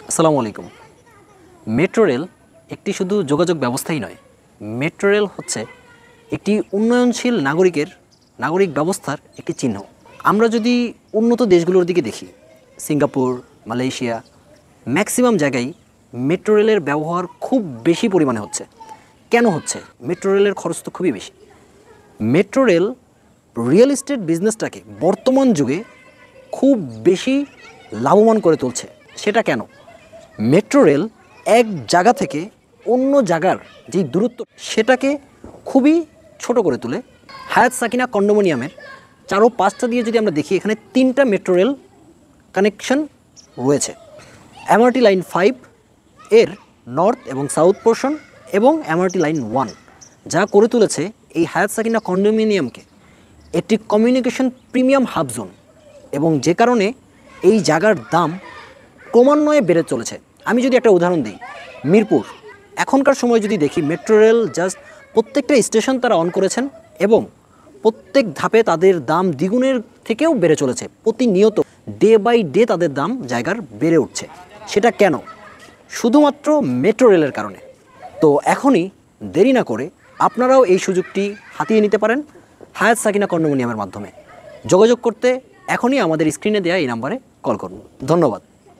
আসসালামু আলাইকুম। Metro rail একটি শুধু যোগাযোগ ব্যবস্থাই নয়, মেট্রো রেল হচ্ছে একটি উন্নয়নশীল নাগরিক ব্যবস্থার একটি চিহ্ন। আমরা যদি উন্নত দেশগুলোর দিকে দেখি, সিঙ্গাপুর, মালয়েশিয়া, ম্যাক্সিমাম জায়গায় মেট্রো রেলের ব্যবহার খুব বেশি পরিমাণে হচ্ছে। কেন হচ্ছে? মেট্রো রেলের খরচ তো খুবই বেশি। মেট্রো রেল রিয়েল এস্টেট বিজনেসটাকে বর্তমান যুগে খুব বেশি লাভবান করে তুলছে। সেটা কেন? মেট্রো রেল এক জায়গা থেকে অন্য জায়গার যে দূরত্ব সেটাকে খুবই ছোট করে তোলে। হায়াত সাকিনা কন্ডোমিনিয়ামের 4 ও 5টা দিয়ে যদি আমরা দেখি, এখানে 3টা মেট্রো রেল কানেকশন রয়েছে। এমআরটি লাইন 5 এর নর্থ এবং সাউথ পোর্শন এবং এমআরটি লাইন 1 যা করে তুলেছে এই হায়াত সাকিনা কন্ডোমিনিয়ামকে একটি কমিউনিকেশন প্রিমিয়াম হাব জোন, এবং যে কারণে এই জায়গার দাম ক্রমান্বয়ে বেড়ে চলেছে। আমি যদি একটা উদাহরণ দিই, মিরপুর এখনকার সময় যদি দেখি, মেট্রো রেল জাস্ট প্রত্যেকটা স্টেশন তারা অন করেছেন এবং প্রত্যেক ধাপে তাদের দাম দ্বিগুণের থেকেও বেড়ে চলেছে। প্রতিনিয়ত ডে বাই ডে তাদের দাম জায়গার বেড়ে উঠছে। সেটা কেন? শুধুমাত্র মেট্রো রেলের কারণে। তো এখনই দেরি না করে আপনারাও এই সুযোগটি হাতিয়ে নিতে পারেন হায়াত সাকিনা কন্ডোমিনিয়ামের মাধ্যমে। যোগাযোগ করতে এখনই আমাদের স্ক্রিনে দেওয়া এই নাম্বারে কল করুন। ধন্যবাদ।